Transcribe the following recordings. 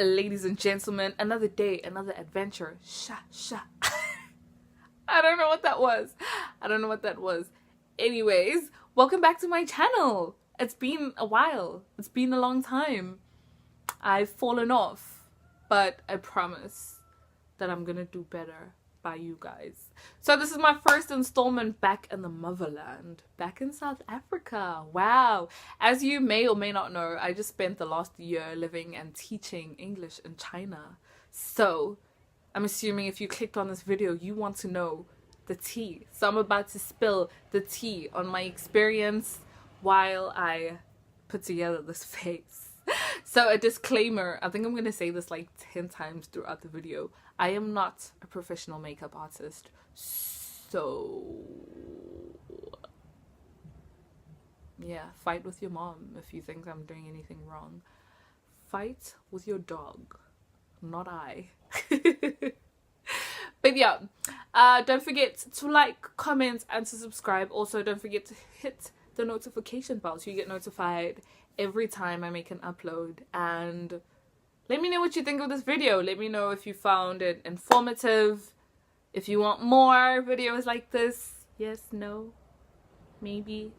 ladies and gentlemen, another day, another adventure. Sha. I don't know what that was. Anyways, welcome back to my channel. It's been a while. It's been a long time. I've fallen off, but I promise that I'm gonna do better by you guys. So this is my first installment back in the motherland, back in South Africa. Wow. As you may or may not know, I just spent the last year living and teaching English in China. So I'm assuming if you clicked on this video, you want to know the tea. So I'm about to spill the tea on my experience while I put together this face. So a disclaimer, I think I'm going to say this like 10 times throughout the video. I am not a professional makeup artist. So yeah, fight with your mom if you think I'm doing anything wrong. Fight with your dog, not I. But yeah, don't forget to like, comment, and to subscribe. Also, don't forget to hit the notification bell so you get notified every time I make an upload. And let me know what you think of this video. Let me know if you found it informative, if you want more videos like this. Yes, no, maybe.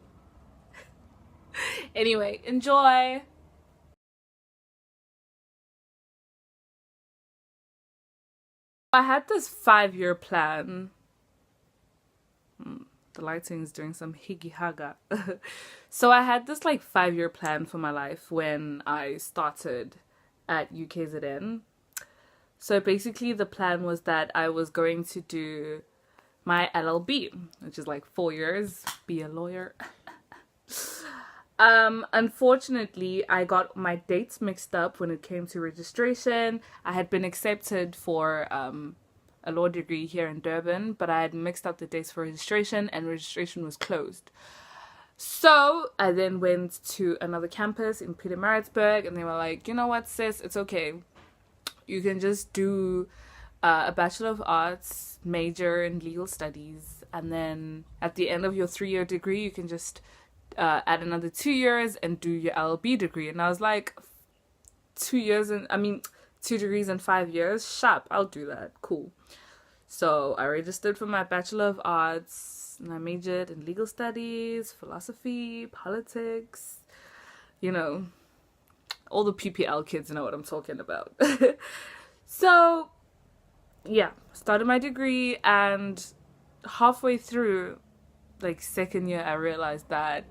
Anyway, enjoy. I had this 5-year plan. The lighting is doing some higgy haga. So I had this like 5-year plan for my life when I started at UKZN. So basically the plan was that I was going to do my LLB, which is like 4 years, be a lawyer. Unfortunately, I got my dates mixed up when it came to registration. I had been accepted for a law degree here in Durban, but I had mixed up the dates for registration and registration was closed. So I then went to another campus in Pietermaritzburg and they were like, you know what, sis, it's okay. You can just do a Bachelor of Arts, major in legal studies, and then at the end of your 3-year degree, you can just add another 2 years and do your LLB degree. And I was like, 2 degrees in 5 years? Sharp, I'll do that. Cool. So I registered for my Bachelor of Arts and I majored in legal studies, philosophy, politics, you know, all the PPL kids know what I'm talking about. So yeah, started my degree, and halfway through, like 2nd year, I realized that,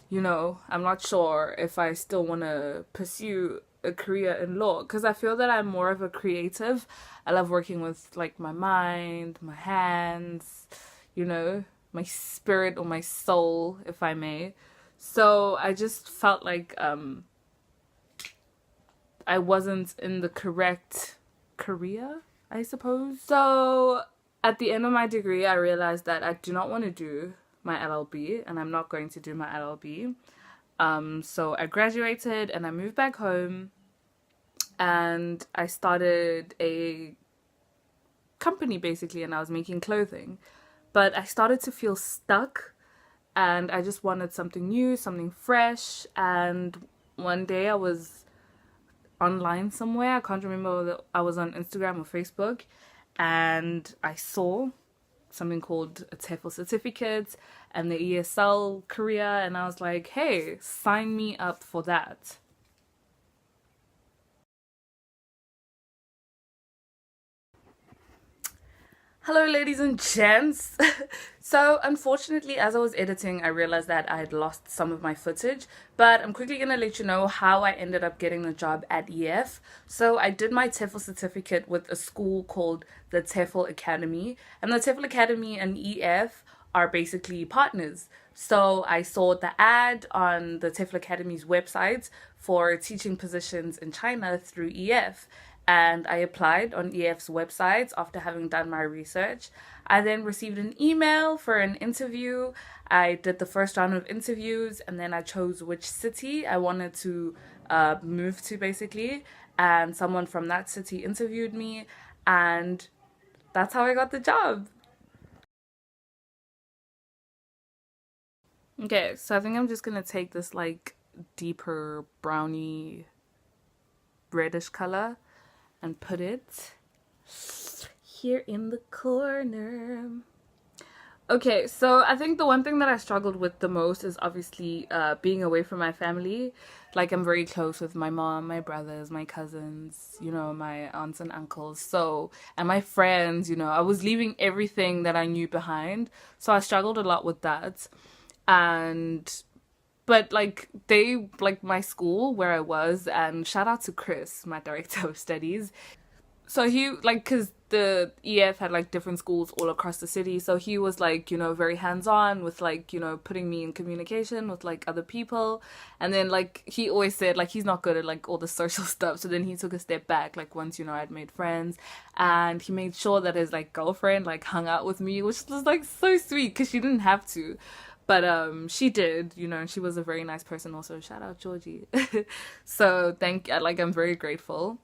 you know, I'm not sure if I still want to pursue a career in law, because I feel that I'm more of a creative. I love working with like my mind, my hands, you know, my spirit or my soul, if I may. So I just felt like I wasn't in the correct career, I suppose. So at the end of my degree, I realized that I do not want to do my LLB, and I'm not going to do my LLB. So I graduated and I moved back home and I started a company basically, and I was making clothing. But I started to feel stuck and I just wanted something new, something fresh. And one day I was online somewhere, I can't remember whether I was on Instagram or Facebook, and I saw something called a TEFL certificate and the ESL career, and I was like, hey, sign me up for that. Hello ladies and gents. So unfortunately, as I was editing, I realized that I had lost some of my footage, but I'm quickly going to let you know how I ended up getting the job at EF. So I did my TEFL certificate with a school called the TEFL Academy, and the TEFL Academy and EF are basically partners. So I saw the ad on the TEFL Academy's website for teaching positions in China through EF. And I applied on EF's website after having done my research. I then received an email for an interview. I did the first round of interviews, and then I chose which city I wanted to move to basically. And someone from that city interviewed me, and that's how I got the job. Okay, so I think I'm just gonna take this like deeper brownie reddish color and put it here in the corner. Okay, so I think the one thing that I struggled with the most is obviously being away from my family. Like, I'm very close with my mom, my brothers, my cousins, my aunts and uncles. So, and my friends, I was leaving everything that I knew behind. So I struggled a lot with that. But like my school where I was, and shout out to Chris, my director of studies. So he, like, because the EF had like different schools all across the city, so he was like, very hands-on with like, putting me in communication with like other people. And then like he always said like he's not good at like all the social stuff, so then he took a step back like once I'd made friends, and he made sure that his like girlfriend like hung out with me, which was like so sweet because she didn't have to, but she did, and she was a very nice person also. Shout out Georgie. So I'm very grateful.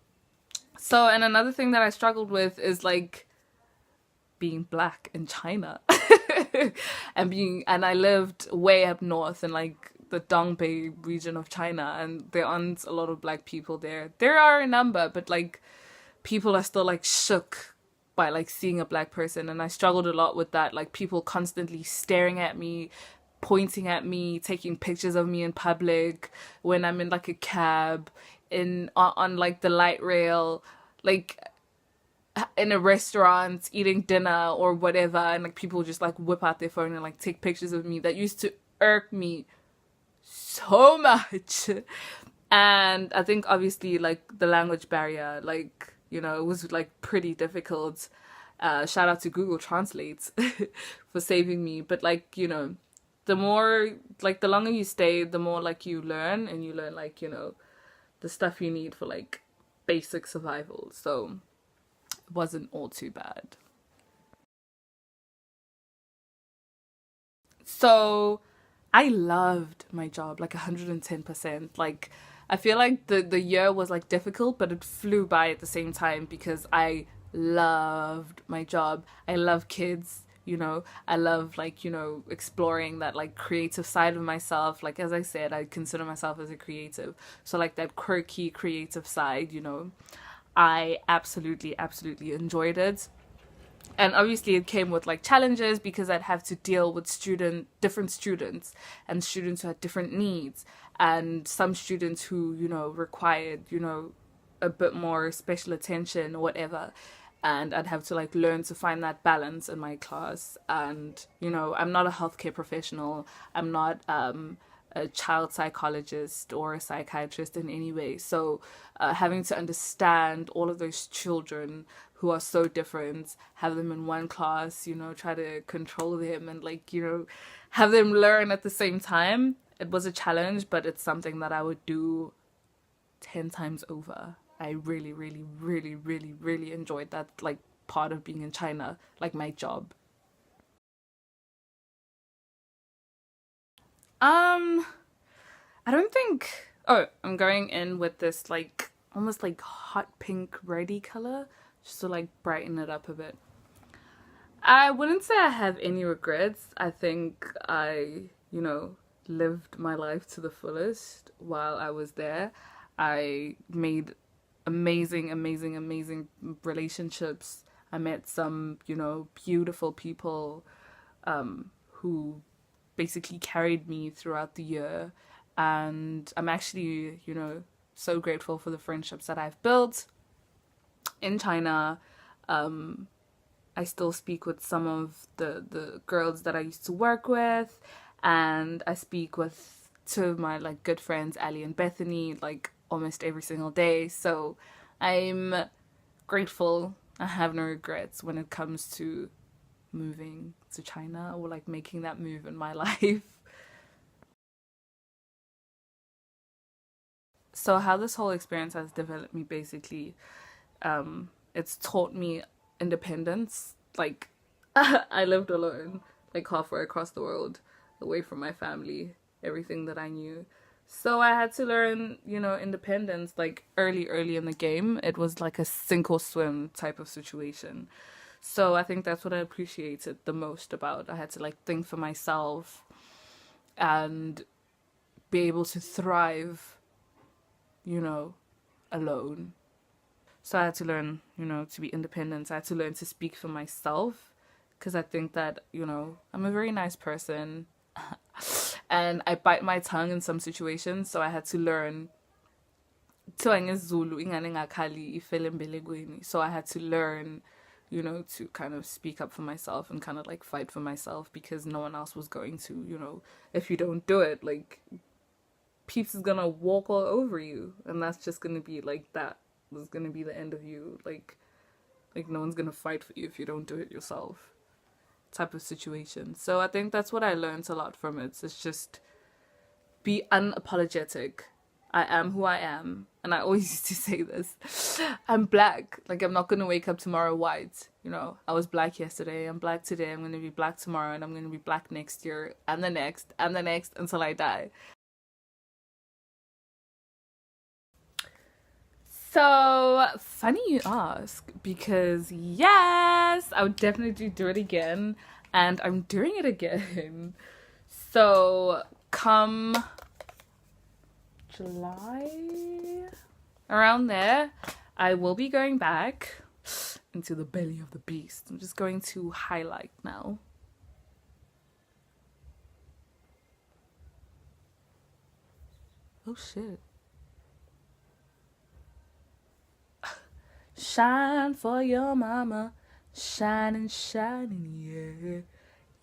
So, and another thing that I struggled with is like being black in China. And I lived way up north in like the Dongbei region of China, and there aren't a lot of black people there. There are a number, but like people are still like shook by like seeing a black person, and I struggled a lot with that, like people constantly staring at me, pointing at me, taking pictures of me in public when I'm in like a cab, on like the light rail, like in a restaurant eating dinner or whatever, and like people just like whip out their phone and like take pictures of me. That used to irk me so much. And I think obviously like the language barrier, like it was like pretty difficult. Shout out to Google Translate for saving me. But like the more like the longer you stay, the more like you learn, and you learn like the stuff you need for like basic survival. So it wasn't all too bad. So I loved my job like 110%. Like I feel like the year was like difficult, but it flew by at the same time because I loved my job. I love kids. I love like exploring that like creative side of myself. Like, as I said, I consider myself as a creative, so like that quirky creative side, I absolutely enjoyed it. And obviously it came with like challenges because I'd have to deal with different students, and students who had different needs, and some students who required a bit more special attention or whatever. And I'd have to like learn to find that balance in my class. And I'm not a healthcare professional, I'm not a child psychologist or a psychiatrist in any way, so having to understand all of those children who are so different, have them in one class, try to control them, and like have them learn at the same time, it was a challenge, but it's something that I would do 10 times over. I really, really, really, really, really enjoyed that, like, part of being in China, like my job. Um, I don't think. Oh, I'm going in with this like almost like hot pink reddy color just to like brighten it up a bit. I wouldn't say I have any regrets. I think I lived my life to the fullest while I was there. I made amazing, amazing, amazing relationships. I met some beautiful people who basically carried me throughout the year. And I'm actually so grateful for the friendships that I've built in China. I still speak with some of the girls that I used to work with, and I speak with two of my like good friends, Ali and Bethany, like almost every single day. So I'm grateful. I have no regrets when it comes to moving to China or like making that move in my life. So how this whole experience has developed me basically, it's taught me independence. Like I lived alone, like halfway across the world, away from my family, everything that I knew. So I had to learn independence like early in the game. It was like a sink or swim type of situation. So I think that's what I appreciated the most about. I had to like think for myself and be able to thrive, you know, alone. So I had to learn, to be independent. I had to learn to speak for myself because I think that, I'm a very nice person and I bite my tongue in some situations. So I had to learn. So I had to learn, to kind of speak up for myself and kind of like fight for myself because no one else was going to, if you don't do it, like peeps is gonna walk all over you, and that's just gonna be like that. Is gonna be the end of you. Like no one's gonna fight for you if you don't do it yourself. Type of situation. So I think that's what I learned a lot from it. It's just be unapologetic. I am who I am. And I always used to say this. I'm black. Like, I'm not going to wake up tomorrow white. I was black yesterday. I'm black today. I'm going to be black tomorrow. And I'm going to be black next year. And the next. And the next. Until I die. So, funny you ask. Because, yes, I would definitely do it again. And I'm doing it again. So, come July, around there, I will be going back into the belly of the beast. I'm just going to highlight now. Oh shit. Shine for your mama, shining, shining,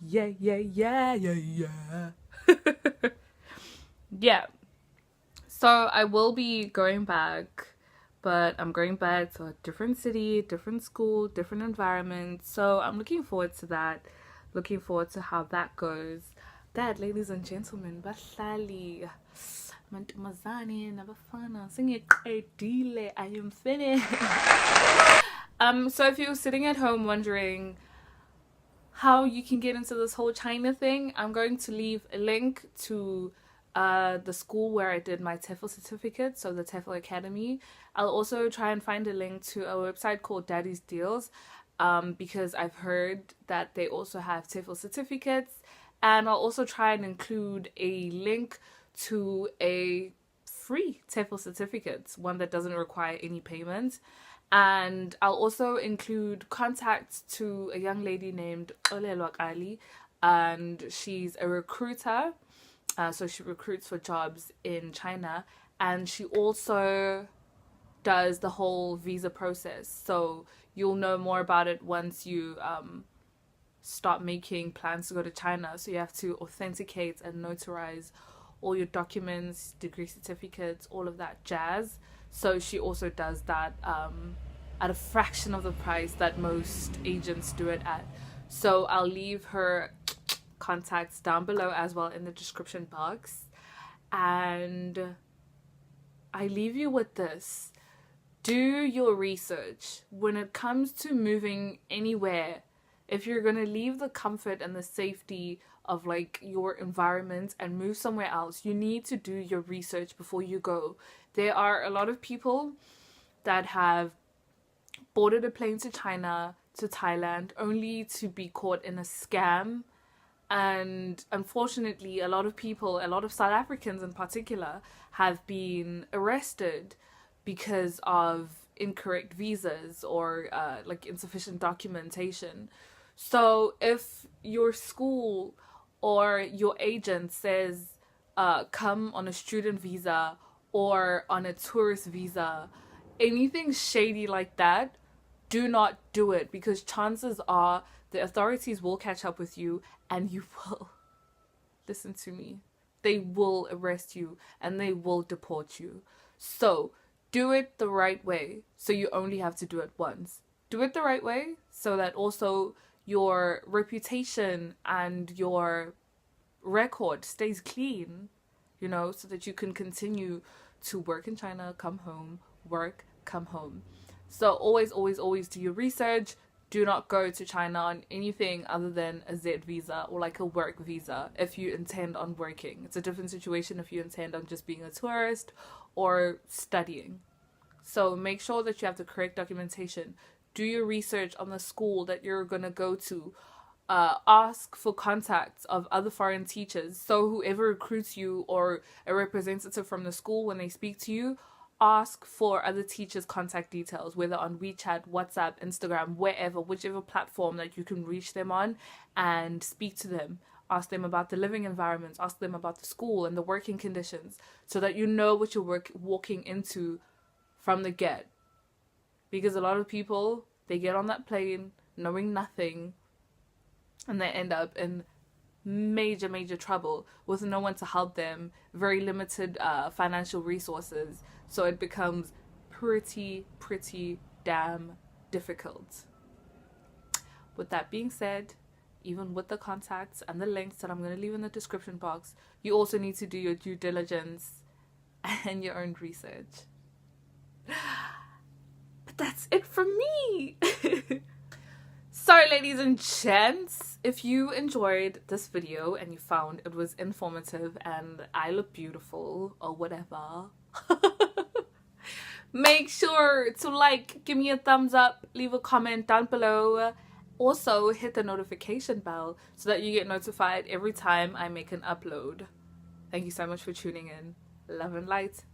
yeah, yeah, yeah, yeah, yeah, yeah. Yeah. So I will be going back, but I'm going back to a different city, different school, different environment. So I'm looking forward to that. Looking forward to how that goes. That, ladies and gentlemen, bahlali, mantombazane, nabafana, sengiqedile, I am finished. So if you're sitting at home wondering how you can get into this whole China thing, I'm going to leave a link to the school where I did my TEFL certificate, so the TEFL Academy. I'll also try and find a link to a website called Daddy's Deals, because I've heard that they also have TEFL certificates, and I'll also try and include a link to a free TEFL certificate, one that doesn't require any payment. And I'll also include contacts to a young lady named Xolelelwa Kali, and she's a recruiter. So she recruits for jobs in China, and she also does the whole visa process. So you'll know more about it once you start making plans to go to China. So you have to authenticate and notarize all your documents, degree certificates, all of that jazz. So she also does that at a fraction of the price that most agents do it at. So I'll leave her contacts down below as well in the description box. And I leave you with this. Do your research. When it comes to moving anywhere, if you're going to leave the comfort and the safety of like your environment and move somewhere else, you need to do your research before you go. There are a lot of people that have boarded a plane to China, to Thailand, only to be caught in a scam. And unfortunately, a lot of people, a lot of South Africans in particular, have been arrested because of incorrect visas or like insufficient documentation. So if your school or your agent says come on a student visa or on a tourist visa, anything shady like that, do not do it, because chances are the authorities will catch up with you and you will, listen to me, they will arrest you and they will deport you. So do it the right way. So you only have to do it once. Do it the right way so that also your reputation and your record stays clean, so that you can continue to work in China, come home, work, come home. So always, always, always do your research. Do not go to China on anything other than a Z visa or like a work visa if you intend on working. It's a different situation if you intend on just being a tourist or studying. So make sure that you have the correct documentation. Do your research on the school that you're going to go to. Ask for contacts of other foreign teachers. So whoever recruits you or a representative from the school, when they speak to you, ask for other teachers' contact details, whether on WeChat, WhatsApp, Instagram, wherever, whichever platform that you can reach them on, and speak to them. Ask them about the living environments, ask them about the school and the working conditions, so that you know what you're walking into from the get. Because a lot of people, they get on that plane knowing nothing, and they end up in major trouble with no one to help them, very limited financial resources, so it becomes pretty damn difficult. With that being said, even with the contacts and the links that I'm going to leave in the description box, you also need to do your due diligence and your own research. But that's it from me. Sorry, ladies and gents, if you enjoyed this video and you found it was informative and I look beautiful or whatever, make sure to give me a thumbs up, leave a comment down below. Also, hit the notification bell so that you get notified every time I make an upload. Thank you so much for tuning in. Love and light.